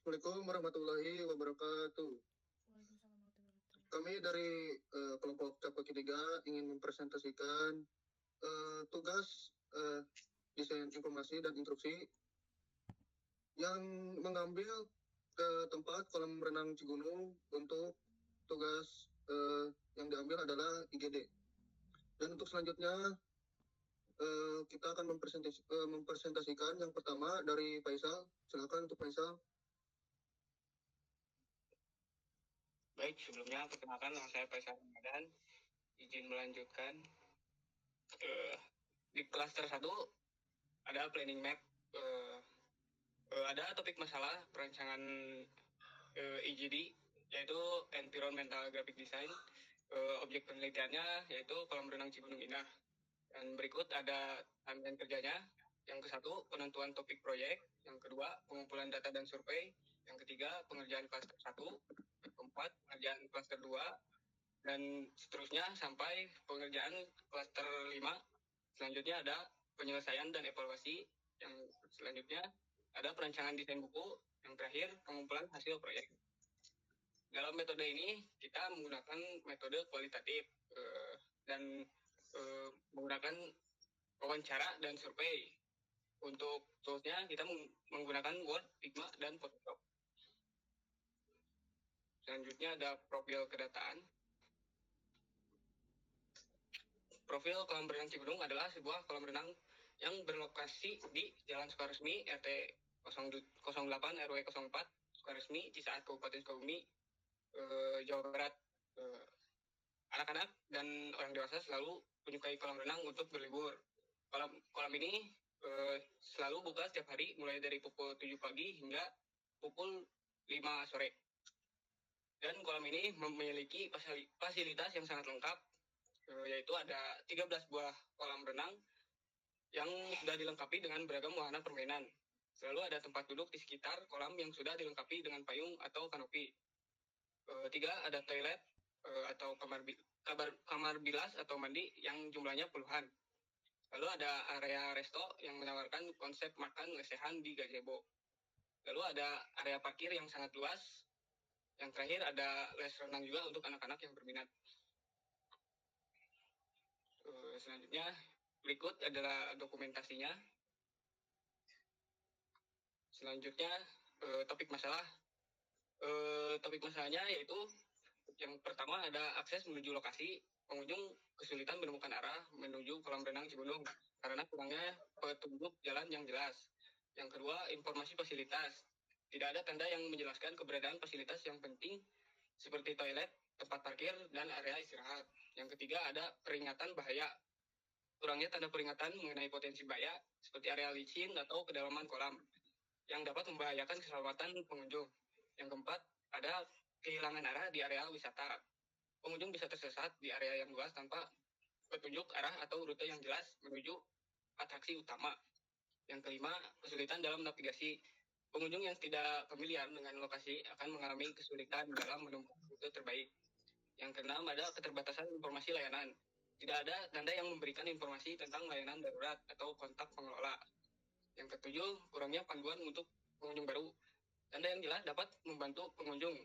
Assalamualaikum warahmatullahi wabarakatuh. Kami dari kelompok Capoki 3 ingin mempresentasikan tugas desain informasi dan instruksi yang mengambil tempat kolam renang Cigunung. Untuk tugas yang diambil adalah IGD. Dan untuk selanjutnya kita akan mempresentasikan yang pertama dari Faisal. Silakan untuk Faisal. Baik, sebelumnya perkenalkan nama saya Faisal Ramadan. Izin melanjutkan. Di klaster 1 ada planning map. Ada topik masalah perancangan EGD, yaitu Environmental Graphic Design. Objek penelitiannya yaitu kolam renang Cigunung Indah. Dan berikut ada timeline kerjanya. Yang ke-1, penentuan topik proyek. Yang kedua, pengumpulan data dan survei. Yang ketiga, pengerjaan klaster 1. Yang keempat, pengerjaan klaster 2. Dan seterusnya sampai pengerjaan klaster 5. Selanjutnya ada penyelesaian dan evaluasi. Yang selanjutnya ada perancangan desain buku. Yang terakhir, pengumpulan hasil proyek. Dalam metode ini kita menggunakan metode kualitatif dan menggunakan wawancara dan survei. Untuk toolsnya kita menggunakan Word, Figma, dan Photoshop. Selanjutnya ada profil kedataan. Profil kolam renang Cigunung adalah sebuah kolam renang yang berlokasi di Jalan Sukaresmi RT 08 RW 04 Sukaresmi Cisaat Kabupaten Sukabumi, Jawa Barat. Anak-anak dan orang dewasa selalu menyukai kolam renang untuk berlibur. Kolam ini selalu buka setiap hari mulai dari pukul 7 pagi hingga pukul 5 sore. Dan kolam ini memiliki fasilitas yang sangat lengkap, yaitu ada 13 buah kolam renang yang sudah dilengkapi dengan beragam wahana permainan. Selalu ada tempat duduk di sekitar kolam yang sudah dilengkapi dengan payung atau kanopi. 3, ada toilet atau kamar bilas atau mandi yang jumlahnya puluhan. Lalu ada area resto yang menawarkan konsep makan lesehan di gazebo. Lalu ada area parkir yang sangat luas. Yang terakhir ada les renang juga untuk anak-anak yang berminat. Selanjutnya berikut adalah dokumentasinya. Selanjutnya topik masalah. Topik masalahnya yaitu yang pertama ada akses menuju lokasi. Pengunjung kesulitan menemukan arah menuju kolam renang Cigunung karena kurangnya petunjuk jalan yang jelas. Yang kedua, informasi fasilitas. Tidak ada tanda yang menjelaskan keberadaan fasilitas yang penting seperti toilet, tempat parkir, dan area istirahat. Yang ketiga, ada peringatan bahaya. Kurangnya tanda peringatan mengenai potensi bahaya seperti area licin atau kedalaman kolam yang dapat membahayakan keselamatan pengunjung. Yang keempat, ada kehilangan arah di area wisata. Pengunjung bisa tersesat di area yang luas tanpa petunjuk arah atau rute yang jelas menuju atraksi utama. Yang kelima, kesulitan dalam navigasi. Pengunjung yang tidak familiar dengan lokasi akan mengalami kesulitan dalam menemukan rute terbaik. Yang keenam, ada keterbatasan informasi layanan. Tidak ada tanda yang memberikan informasi tentang layanan darurat atau kontak pengelola. Yang ketujuh, kurangnya panduan untuk pengunjung baru. Tanda yang jelas dapat membantu pengunjung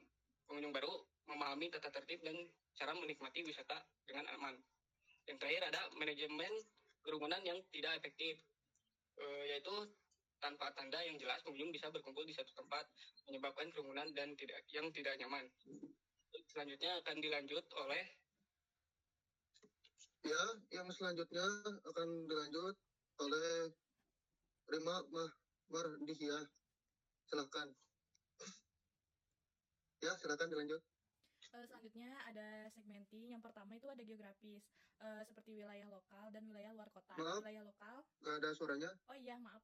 baru memahami tata tertib dan cara menikmati wisata dengan aman. Yang terakhir ada manajemen kerumunan yang tidak efektif, yaitu tanpa tanda yang jelas pengunjung bisa berkumpul di satu tempat menyebabkan kerumunan dan tidak nyaman. Selanjutnya akan dilanjut oleh yang selanjutnya akan dilanjut oleh Rima Mardihia. Silakan. Silakan dilanjut. Selanjutnya ada segmenting. Yang pertama itu ada geografis, seperti wilayah lokal dan wilayah luar kota. Maaf, wilayah lokal. Nggak ada suaranya. Oh iya, maaf.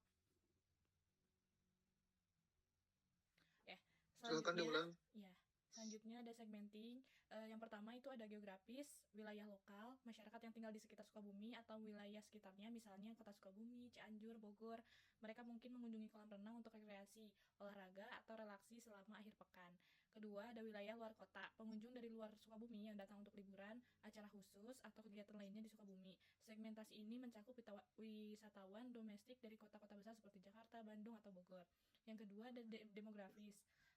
Silakan diulang. Ya. Selanjutnya ada segmenting. Yang pertama itu ada geografis, wilayah lokal, masyarakat yang tinggal di sekitar Sukabumi atau wilayah sekitarnya, misalnya Kota Sukabumi, Cianjur, Bogor. Mereka mungkin mengunjungi kolam renang untuk rekreasi, olahraga, atau relaksi selama akhir pekan. Kedua, ada wilayah luar kota. Pengunjung dari luar Sukabumi yang datang untuk liburan, acara khusus, atau kegiatan lainnya di Sukabumi. Segmentasi ini mencakup wisatawan domestik dari kota-kota besar seperti Jakarta, Bandung, atau Bogor. Yang kedua, ada demografis.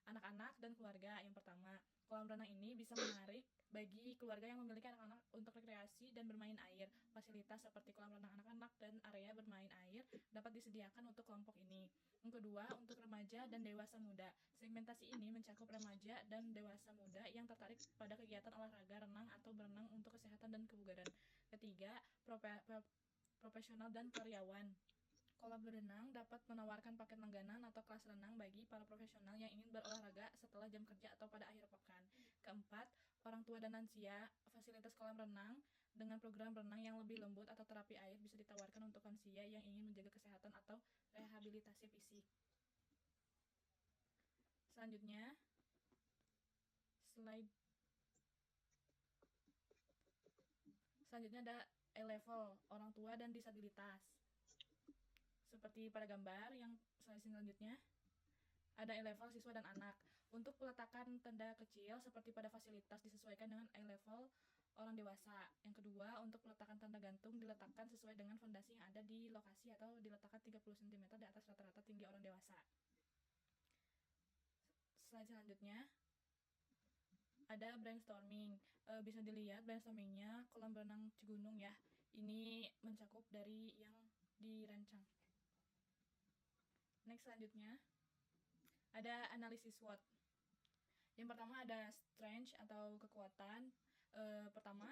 anak-anak dan keluarga. Yang pertama, kolam renang ini bisa menarik bagi keluarga yang memiliki anak-anak untuk rekreasi dan bermain air. Fasilitas seperti kolam renang anak-anak dan area bermain air dapat disediakan untuk kelompok ini. Yang kedua, untuk remaja dan dewasa muda. Segmentasi ini mencakup remaja dan dewasa muda yang tertarik pada kegiatan olahraga renang atau berenang untuk kesehatan dan kebugaran. Ketiga, profesional dan karyawan. Kolam berenang dapat menawarkan paket langganan atau kelas renang bagi para profesional yang ingin berolahraga setelah jam kerja atau pada akhir pekan. Keempat, orang tua dan lansia. Fasilitas kolam renang dengan program renang yang lebih lembut atau terapi air bisa ditawarkan untuk lansia yang ingin menjaga kesehatan atau rehabilitasi fisik. Selanjutnya, selanjutnya ada E-level, orang tua dan disabilitas. Seperti pada gambar yang slide selanjutnya, ada E-level siswa dan anak. Untuk peletakan tenda kecil seperti pada fasilitas disesuaikan dengan E-level orang dewasa. Yang kedua, untuk peletakan tanda gantung diletakkan sesuai dengan fondasi yang ada di lokasi atau diletakkan 30 cm di atas rata-rata tinggi orang dewasa. Slide selanjutnya, ada brainstorming. Bisa dilihat brainstormingnya kolam renang Cigunung ya. Ini mencakup dari yang dirancang. Next, selanjutnya ada analisis SWOT. Yang pertama ada strength atau kekuatan. Pertama,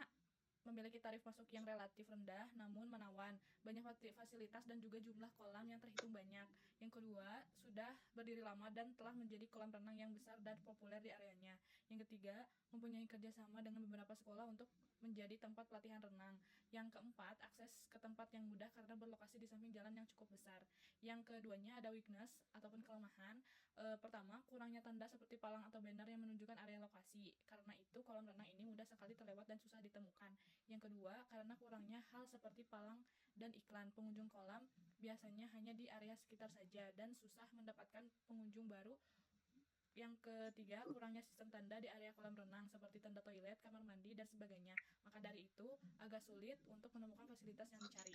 memiliki tarif masuk yang relatif rendah namun menawan, banyak fasilitas dan juga jumlah kolam yang terhitung banyak. Yang kedua, sudah berdiri lama dan telah menjadi kolam renang yang besar dan populer di areanya. Yang ketiga, mempunyai kerjasama dengan beberapa sekolah untuk menjadi tempat pelatihan renang. Yang keempat, akses ke tempat yang mudah karena berlokasi di samping jalan yang cukup besar. Yang keduanya ada weakness ataupun kelemahan. Pertama, kurangnya tanda seperti palang atau banner yang menunjukkan area lokasi. Karena itu, kolam renang ini mudah sekali terlewat dan susah ditemukan. Yang kedua, karena kurangnya hal seperti palang dan iklan, pengunjung kolam biasanya hanya di area sekitar saja dan susah mendapatkan pengunjung baru. Yang ketiga, kurangnya sistem tanda di area kolam renang seperti tanda toilet, kamar mandi, dan sebagainya. Maka dari itu, agak sulit untuk menemukan fasilitas yang dicari.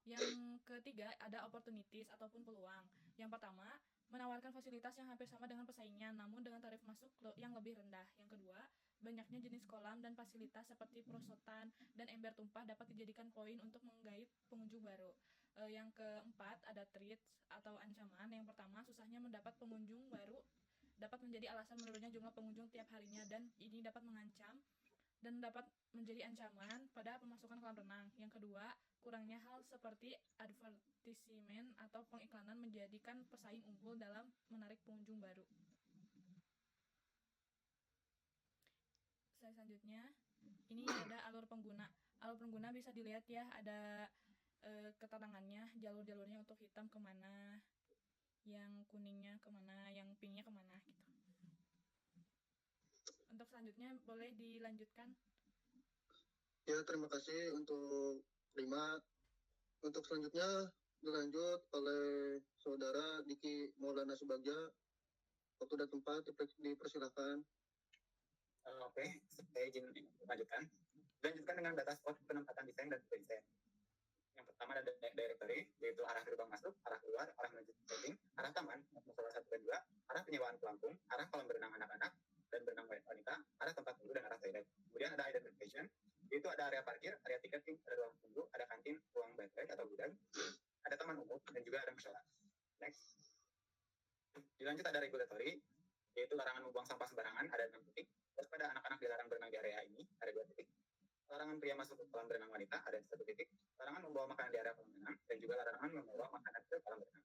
Yang ketiga, ada opportunities ataupun peluang. Yang pertama, menawarkan fasilitas yang hampir sama dengan pesaingnya, namun dengan tarif masuk yang lebih rendah. Yang kedua, banyaknya jenis kolam dan fasilitas seperti perosotan dan ember tumpah dapat dijadikan poin untuk menggait pengunjung baru. Yang keempat, ada threats atau ancaman. Yang pertama, susahnya mendapat pengunjung baru dapat menjadi alasan menurunnya jumlah pengunjung tiap harinya, dan ini dapat mengancam dan dapat menjadi ancaman pada pemasukan kolam renang. Yang kedua, kurangnya hal seperti advertisement atau pengiklanan menjadikan pesaing unggul dalam menarik pengunjung baru. Selanjutnya, ini ada alur pengguna. Alur pengguna bisa dilihat ya, ada keterangannya, jalur-jalurnya untuk hitam kemana, yang kuningnya kemana, yang pinknya kemana gitu. Untuk selanjutnya boleh dilanjutkan. Ya, terima kasih untuk Rima. Untuk selanjutnya dilanjut oleh Saudara Diki Maulana Subagja. Waktu dan tempat dipersilakan. Oke, saya izin lanjutkan. Dilanjutkan dengan data spot penempatan desain dan desain. Yang pertama ada directory, yaitu arah gerbang masuk, arah keluar, arah menuju setting, arah taman, musola 1 dan 2, arah penyewaan pelampung, arah kolam berenang anak-anak dan berenang wanita, arah tempat tunggu dan arah toilet. Kemudian ada identification, yaitu ada area parkir, area tiketing, ada ruang tunggu, ada kantin, ruang baterai atau gudang, ada taman umum dan juga ada musola. Next. Dilanjut ada regulatory, yaitu larangan membuang sampah sembarangan, ada 6 titik. Terus pada anak-anak dilarang berenang di area ini, ada 2 titik. Larangan pria masuk ke kolam berenang wanita, ada 1 titik. Larangan membawa makanan di area kolam berenang, dan juga larangan membawa makanan ke kolam berenang.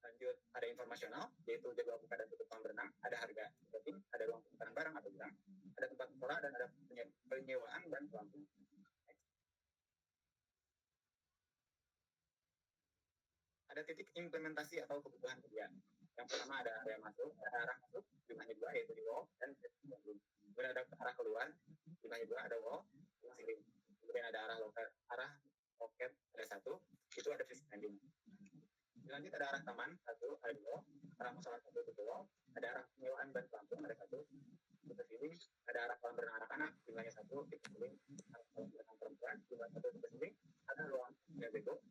Lanjut, ada informasional, yaitu jadwal buka dan tutup kolam berenang, ada harga tiketing, ada ruang penukaran barang atau gudang, ada tempat musola, dan ada penyewaan dan pelampung. Ada titik implementasi atau kebutuhan kerja. Yang pertama ada area masuk, ada arah masuk, jumlahnya 2, yaitu di wall, dan kemudian ada arah keluar, jumlahnya 2, ada wall, ceiling. Kemudian ada arah loket, ada 1, itu ada fisik standing. Dilanjut ada arah taman, 1, ada 2, arah musola 1, itu wall, ada arah penyewaan dan pelampung, ada 1, itu ceiling, ada arah kolam berenang anak-anak, jumlahnya 1, tipe ceiling, arah kolam berenang perempuan, jumlah 1, tipe ceiling, ada ruang bego,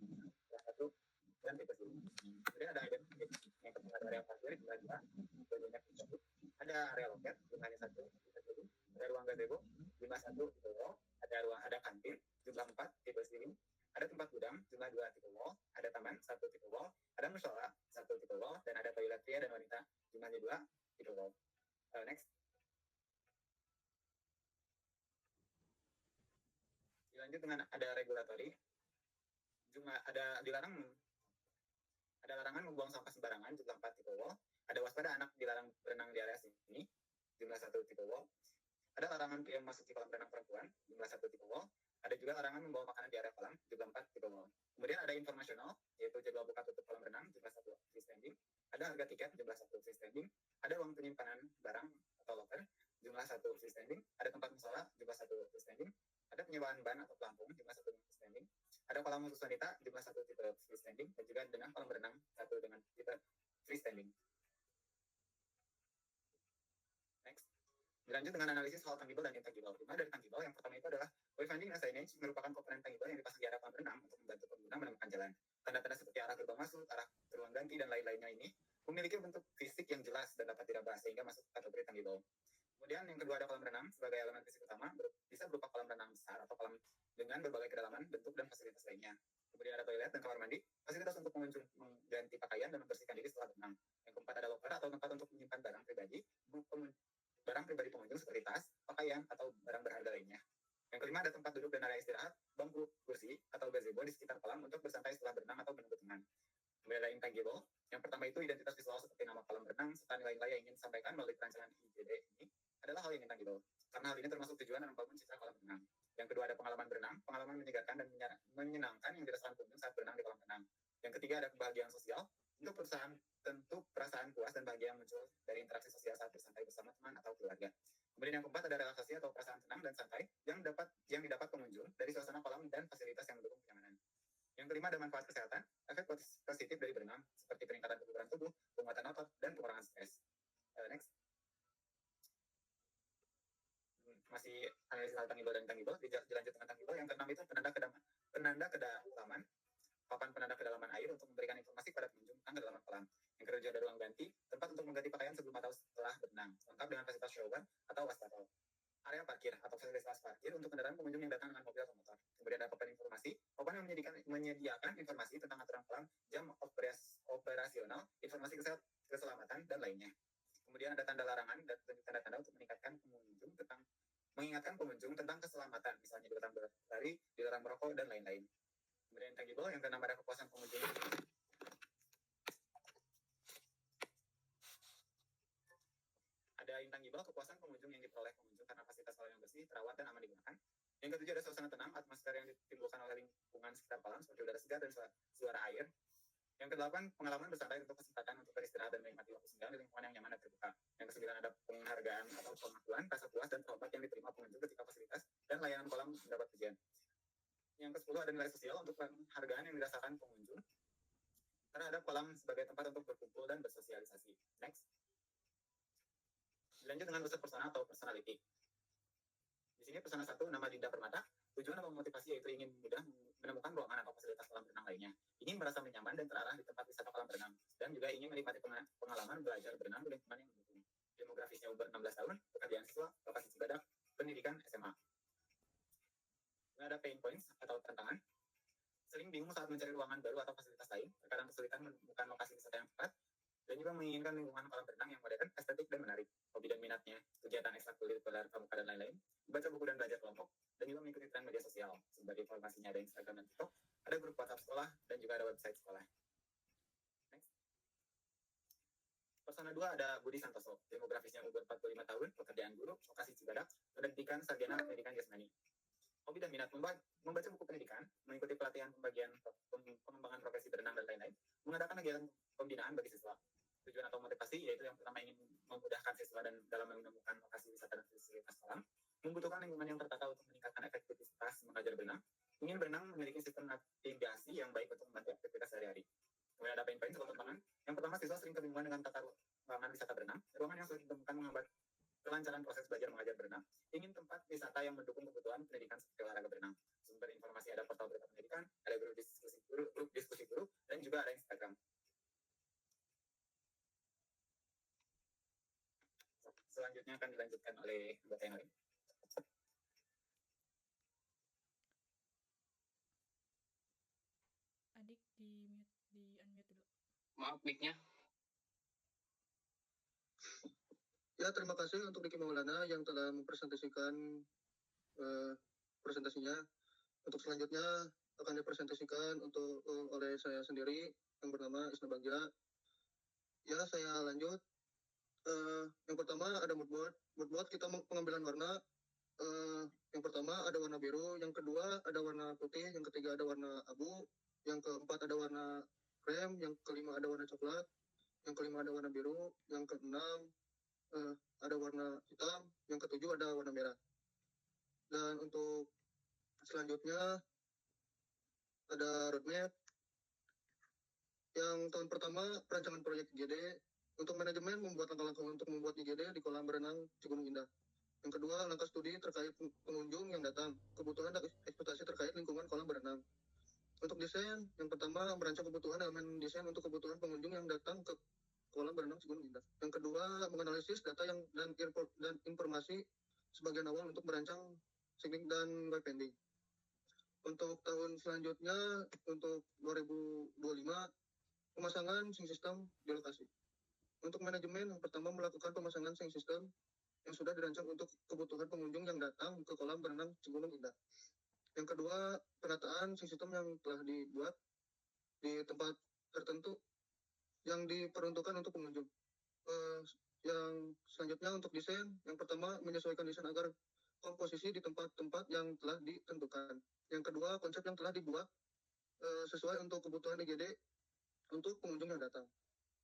1, dan tipe ceiling. Kemudian ada yang kedua ada area parkir jumlah 2, banyak ada area loket jumlahnya 1, ada ruang gazebo jumlah 1 tipe wall, ada kantin jumlah 4 tipe ceiling, ada tempat gudang jumlah 2 tipe wall, ada taman 1 tipe wall, ada musola 1 tipe wall, dan ada toilet pria dan wanita jumlahnya 2 tipe wall. Next. Dilanjut dengan ada regulatory. Ada larangan membuang sampah sembarangan jumlah 4 tipe wall. Ada waspada anak dilarang berenang di area sini jumlah 1 tipe wall. Ada larangan pria memasuki kolam renang perempuan jumlah 1 tipe wall. Ada juga larangan membawa makanan di area kolam jumlah 4 tipe wall. Kemudian ada informasional yaitu jadwal buka tutup kolam renang jumlah 1 freestanding. Ada harga tiket jumlah 1 freestanding. Ada ruang penyimpanan barang atau locker jumlah 1 freestanding. Ada tempat musola jumlah 1 freestanding. Ada penyewaan ban atau pelampung jumlah 1 freestanding. Ada kolam khusus wanita jumlah 1 tipe freestanding dan juga dengan kolam renang 1 dengan tipe freestanding. Next. Dilanjut dengan analisis soal tangible dan intangible. Dimana dari tangible, yang pertama itu adalah wayfinding dan signage merupakan komponen tangible yang dipasang di area kolam renang untuk membantu pengguna menemukan jalan. Tanda-tanda seperti arah gerbang masuk, arah ruang ganti, dan lain-lainnya ini memiliki bentuk fisik yang jelas dan dapat diraba sehingga masuk kategori tangible. Kemudian yang kedua ada kolam renang sebagai elemen fisik utama, bisa berupa kolam renang besar atau kolam dengan berbagai kedalaman, bentuk, dan fasilitas lainnya. Kemudian ada toilet dan kamar mandi, fasilitas untuk pengunjung mengganti pakaian dan membersihkan diri setelah berenang. Yang keempat ada locker atau tempat untuk menyimpan barang pribadi pengunjung seperti tas, pakaian, atau barang berharga lainnya. Yang kelima ada tempat duduk dan area istirahat, bangku, kursi, atau gazebo di sekitar kolam untuk bersantai setelah berenang atau menunggu teman. Kemudian ada intangible. Yang pertama itu identitas visual seperti nama kolam renang serta nilai-nilai yang ingin disampaikan melalui perancangan IJD ini adalah hal yang intangible. Karena hal ini termasuk tujuan membangun citra kolam renang. Yang kedua ada pengalaman berenang, pengalaman menyegarkan dan menyenangkan yang dirasakan pengunjung saat berenang di kolam renang. Yang ketiga ada kebahagiaan sosial. Tentu perasaan puas dan bahagia yang muncul dari interaksi sosial saat bersantai bersama teman atau keluarga. Kemudian yang keempat ada relaksasi atau perasaan tenang dan santai yang didapat pengunjung dari suasana kolam dan fasilitas yang mendukung kenyamanan. Yang kelima ada manfaat kesehatan, efek positif dari berenang seperti peningkatan kebugaran tubuh, penguatan otot, dan pengurangan stres. Next. Masih analisis hal tangible dan intangible, dilanjut dengan tangible. Yang keenam itu penanda kedalaman, papan penanda kedalaman air untuk memberikan informasi pada pengunjung tentang kedalaman kolam. Yang ketujuh ada ruang ganti, tempat untuk mengganti pakaian sebelum atau setelah berenang, lengkap dengan fasilitas shower atau wastafel. Area parkir atau fasilitas parkir untuk kendaraan pengunjung yang datang dengan mobil atau motor. Kemudian ada papan informasi, papan yang menyediakan informasi tentang aturan kolam, jam operasional, informasi keselamatan, dan lainnya. Kemudian ada tanda larangan dan tanda-tanda untuk mengingatkan pengunjung tentang keselamatan, misalnya dilarang berlari, dilarang merokok, dan lain-lain. Kemudian intangible, yang keenam ada kepuasan pengunjung. Ada intangible, kepuasan pengunjung yang diperoleh pengunjung karena fasilitas kolam yang bersih, terawat, dan aman digunakan. Yang ketujuh ada suasana tenang, atmosfer yang ditimbulkan oleh lingkungan sekitar kolam seperti udara segar dan suara air. Yang kedelapan, pengalaman bersantai untuk kesempatan untuk beristirahat dan menikmati waktu senggang di lingkungan yang nyaman dan terbuka. Yang kesembilan ada penghargaan atau pengakuan, rasa puas dan terhormat yang diterima pengunjung ketika fasilitas dan layanan kolam mendapat pujian. Yang ke-10 ada nilai sosial untuk penghargaan yang dirasakan pengunjung terhadap kolam sebagai tempat untuk berkumpul dan bersosialisasi. Next. Dilanjut dengan unsur persona atau personality. Di sini persona 1 nama Dinda Permata. Tujuan atau motivasi yaitu ingin mudah menemukan ruangan atau fasilitas kolam renang lainnya. Ingin merasa nyaman dan terarah di tempat wisata kolam renang. Dan juga ingin menikmati pengalaman belajar berenang di lingkungan yang mendukung. Demografisnya umur 16 tahun, pekerjaan siswa, lokasi Cibadak, pendidikan SMA. Kemudian ada pain points atau tantangan. Sering bingung saat mencari ruangan baru atau fasilitas lain. Terkadang kesulitan menemukan lokasi wisata yang tepat. Dan juga menginginkan lingkungan kolam renang yang modern, estetik, dan menarik. Hobi dan minatnya, kegiatan ekstrakurikuler, pramuka, dan lain-lain. Membaca buku dan belajar kelompok. Dan juga mengikuti tren media sosial. Sebagai informasinya ada Instagram dan TikTok. Ada grup WhatsApp sekolah, dan juga ada website sekolah. Next. Persona 2 ada Budi Santoso. Demografisnya umur 45 tahun, pekerjaan guru, lokasi Cibadak, pendidikan sarjana pendidikan jasmani. Hobi dan minat membaca buku pendidikan, mengikuti pelatihan pengembangan profesi berenang dan lain-lain, mengadakan kegiatan pembinaan bagi siswa. Tujuan atau motivasi yaitu yang pertama ingin memudahkan siswa dan dalam menemukan lokasi wisata dan fasilitas kolam, membutuhkan lingkungan yang tertata untuk meningkatkan efektivitas mengajar berenang, ingin berenang memiliki sistem navigasi yang baik untuk membantu aktivitas sehari-hari. Kemudian ada pain-pain soal tantangan. Yang pertama, siswa sering kebingungan dengan tata ruangan wisata berenang. Ruangan yang sulit ditemukan menghambat kelancaran proses belajar mengajar berenang, ingin tempat wisata yang mendukung kebutuhan pendidikan seperti olahraga berenang. Sumber informasi ada portal berita pendidikan, ada grup diskusi guru, dan juga ada Instagram. Selanjutnya akan dilanjutkan oleh anggota yang lain. Adik di unmute dulu. Maaf mic-nya. Ya, terima kasih untuk Diki Maulana yang telah mempresentasikan presentasinya. Untuk selanjutnya akan dipresentasikan oleh saya sendiri yang bernama Isna Bagja. Ya, saya lanjut. Yang pertama ada mood board. Mood board kita pengambilan warna. Yang pertama ada warna biru, yang kedua ada warna putih, yang ketiga ada warna abu, yang keempat ada warna krem, yang kelima ada warna coklat, yang kelima ada warna biru, yang keenam ada warna hitam, yang ketujuh ada warna merah. Dan untuk selanjutnya ada roadmap. Yang tahun pertama perancangan proyek IGD. Untuk manajemen membuat langkah-langkah untuk membuat IGD di kolam berenang Cigunung Indah. Yang kedua, langkah studi terkait pengunjung yang datang, kebutuhan dan ekspektasi terkait lingkungan kolam berenang. Untuk desain, yang pertama merancang kebutuhan elemen desain untuk kebutuhan pengunjung yang datang ke kolam berenang Cigunung Indah. Yang kedua, menganalisis data dan informasi sebagian awal untuk merancang signing dan wayfinding. Untuk tahun selanjutnya, untuk 2025, pemasangan sync system di lokasi. Untuk manajemen, yang pertama melakukan pemasangan sync system yang sudah dirancang untuk kebutuhan pengunjung yang datang ke kolam berenang Cigunung Indah. Yang kedua, penataan sync system yang telah dibuat di tempat tertentu yang diperuntukkan untuk pengunjung. Yang selanjutnya untuk desain, yang pertama menyesuaikan desain agar komposisi di tempat-tempat yang telah ditentukan. Yang kedua, konsep yang telah dibuat sesuai untuk kebutuhan IGD untuk pengunjung yang datang.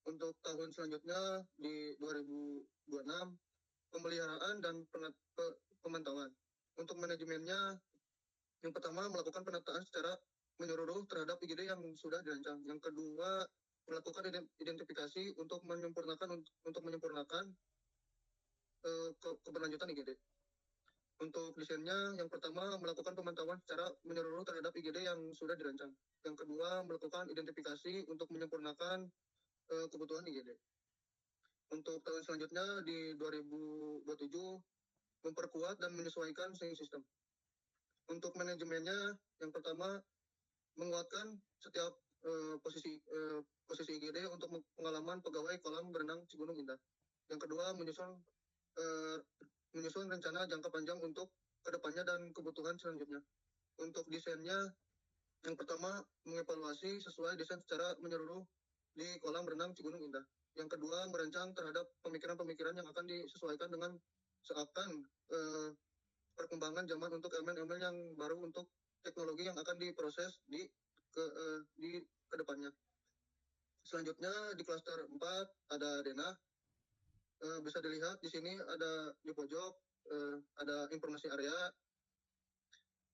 Untuk tahun selanjutnya di 2026, pemeliharaan dan pemantauan. Untuk manajemennya, yang pertama melakukan penataan secara menyeluruh terhadap IGD yang sudah dirancang. Yang kedua, melakukan identifikasi untuk menyempurnakan keberlanjutan IGD. Untuk desainnya, yang pertama melakukan pemantauan secara menyeluruh terhadap IGD yang sudah dirancang. Yang kedua, melakukan identifikasi untuk menyempurnakan kebutuhan IGD. Untuk tahun selanjutnya di 2027, memperkuat dan menyesuaikan sistem. Untuk manajemennya, yang pertama menguatkan setiap posisi IGD untuk pengalaman pegawai kolam berenang Cigunung Indah. Yang kedua, menyusun rencana jangka panjang untuk kedepannya dan kebutuhan selanjutnya. Untuk desainnya, yang pertama mengevaluasi sesuai desain secara menyeluruh di kolam berenang Cigunung Indah. Yang kedua, merancang terhadap pemikiran-pemikiran yang akan disesuaikan dengan seakan perkembangan zaman untuk elemen-elemen yang baru untuk teknologi yang akan diproses di kedepannya. Selanjutnya di klaster 4 ada denah. Bisa dilihat di sini ada di pojok ada informasi area.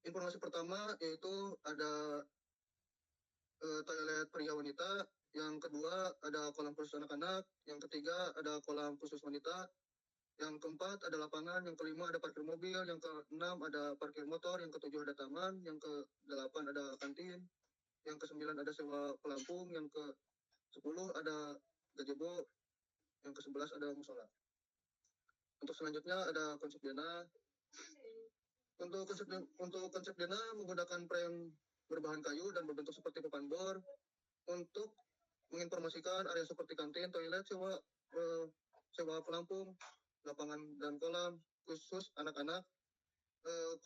Informasi pertama yaitu ada toilet pria wanita. Yang kedua ada kolam khusus anak-anak. Yang ketiga ada kolam khusus wanita. Yang keempat ada lapangan. Yang kelima ada parkir mobil. Yang keenam ada parkir motor. Yang ketujuh ada taman. Yang kedelapan ada kantin. Yang kesembilan ada sewa pelampung. Yang ke-10 ada gazebo. Yang ke-11 ada musola. Untuk selanjutnya ada konsep denah. Untuk konsep denah menggunakan frame berbahan kayu dan berbentuk seperti papan bor untuk menginformasikan area seperti kantin, toilet, sewa pelampung, lapangan dan kolam khusus anak-anak,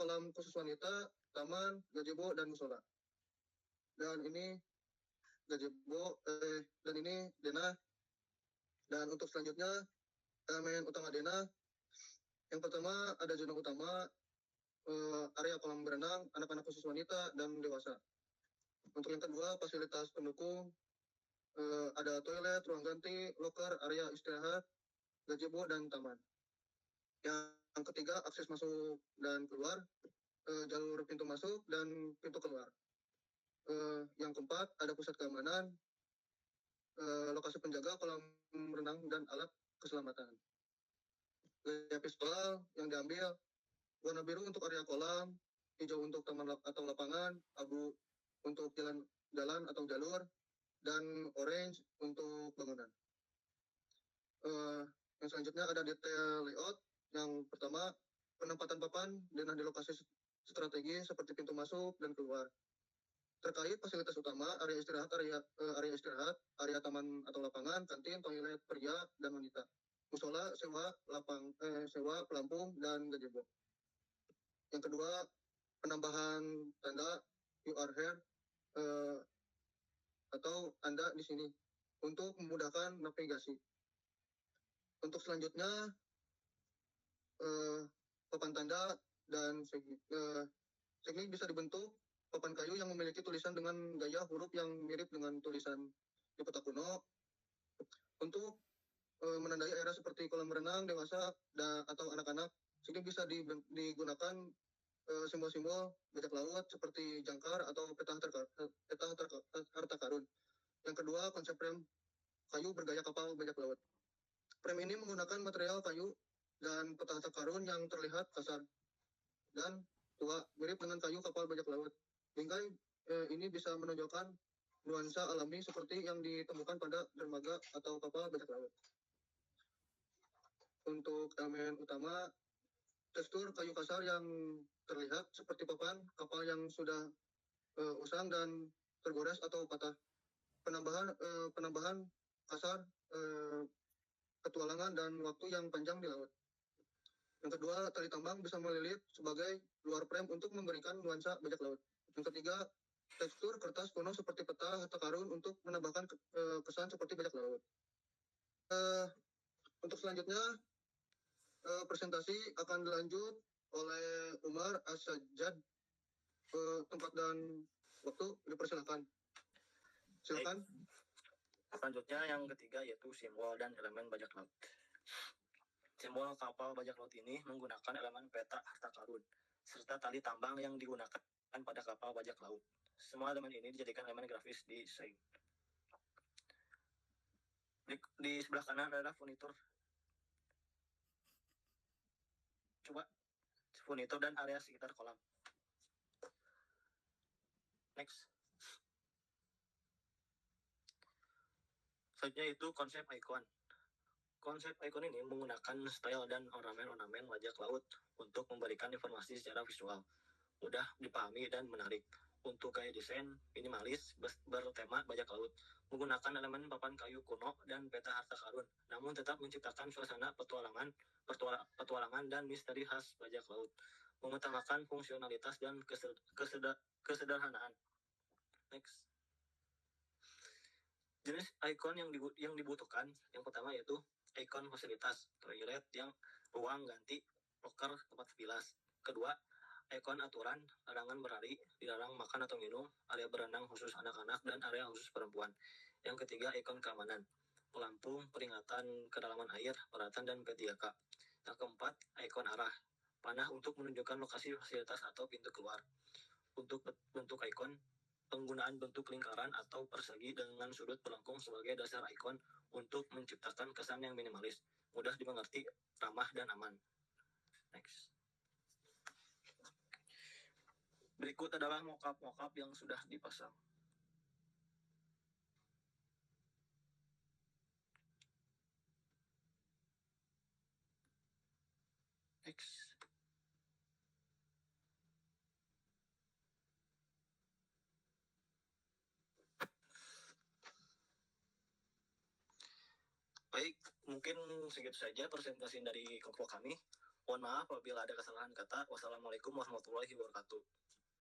kolam khusus wanita, taman, gazebo, dan musola. Dan ini gazebo, dan ini denah. Dan untuk selanjutnya, elemen utama denah. Yang pertama ada zona utama, area kolam berenang, anak-anak khusus wanita, dan dewasa. Untuk yang kedua, fasilitas pendukung, ada toilet, ruang ganti, loker, area istirahat, gazebo, dan taman. Yang ketiga, akses masuk dan keluar, jalur pintu masuk dan pintu keluar. Yang keempat, ada pusat keamanan, lokasi penjaga kolam renang dan alat keselamatan. gaya visual yang diambil, warna biru untuk area kolam, hijau untuk taman atau lapangan, abu untuk jalan atau jalur, dan orange untuk bangunan. Yang selanjutnya ada detail layout. Yang pertama, penempatan papan denah di lokasi strategi seperti pintu masuk dan keluar. Terkait fasilitas utama, area istirahat, area taman atau lapangan, kantin, toilet pria dan wanita, musola, sewa pelampung dan gazebo. Yang kedua, penambahan tanda you are here atau Anda di sini untuk memudahkan navigasi. Untuk selanjutnya, papan tanda dan segi bisa dibentuk papan kayu yang memiliki tulisan dengan gaya huruf yang mirip dengan tulisan di peta kuno. Untuk menandai area seperti kolam renang dewasa atau anak-anak, sini bisa digunakan simbol-simbol bajak laut seperti jangkar atau peta harta karun. Yang kedua, konsep frame kayu bergaya kapal bajak laut. Frame ini menggunakan material kayu dan peta harta karun yang terlihat kasar dan tua, mirip dengan kayu kapal bajak laut. Bingkai ini bisa menonjolkan nuansa alami seperti yang ditemukan pada dermaga atau kapal bajak laut. Untuk elemen utama, tekstur kayu kasar yang terlihat seperti papan kapal yang sudah usang dan tergores atau patah. Penambahan kasar petualangan dan waktu yang panjang di laut. Yang kedua, tali tambang bisa melilit sebagai luar frame untuk memberikan nuansa bajak laut. Yang ketiga, tekstur kertas kuno seperti peta harta karun untuk menambahkan kesan seperti bajak laut. Untuk selanjutnya, presentasi akan dilanjut oleh Umar As-Sajjad. Tempat dan waktu dipersilakan. Silakan. Selanjutnya yang ketiga yaitu simbol dan elemen bajak laut. Simbol kapal bajak laut ini menggunakan elemen peta harta karun serta tali tambang yang digunakan pada kapal bajak laut. Semua elemen ini dijadikan elemen grafis di desain. Di sebelah kanan adalah furnitur. Coba furnitur dan area sekitar kolam. Next. Selanjutnya itu konsep icon. Konsep icon ini menggunakan style dan ornamen-ornamen bajak laut untuk memberikan informasi secara visual, mudah dipahami dan menarik. Untuk gaya desain minimalis bertema bajak laut, menggunakan elemen papan kayu kuno dan peta harta karun, namun tetap menciptakan suasana petualangan dan misteri khas bajak laut, mengutamakan fungsionalitas dan kesederhanaan. Next. Jenis ikon yang dibutuhkan yang pertama yaitu ikon fasilitas, toilet yang ruang ganti, loker tempat bilas. Kedua, ikon aturan, larangan berlari, dilarang makan atau minum, area berenang khusus anak-anak dan area khusus perempuan. Yang ketiga, ikon keamanan, pelampung, peringatan kedalaman air, peralatan dan P3K. Yang keempat, ikon arah, panah untuk menunjukkan lokasi fasilitas atau pintu keluar. Untuk bentuk ikon, penggunaan bentuk lingkaran atau persegi dengan sudut melengkung sebagai dasar ikon untuk menciptakan kesan yang minimalis, mudah dimengerti, ramah, dan aman. Next. Berikut adalah mockup yang sudah dipasang. Next. Baik, mungkin segitu saja presentasi dari kelompok kami. Mohon maaf apabila ada kesalahan kata. Wassalamualaikum warahmatullahi wabarakatuh.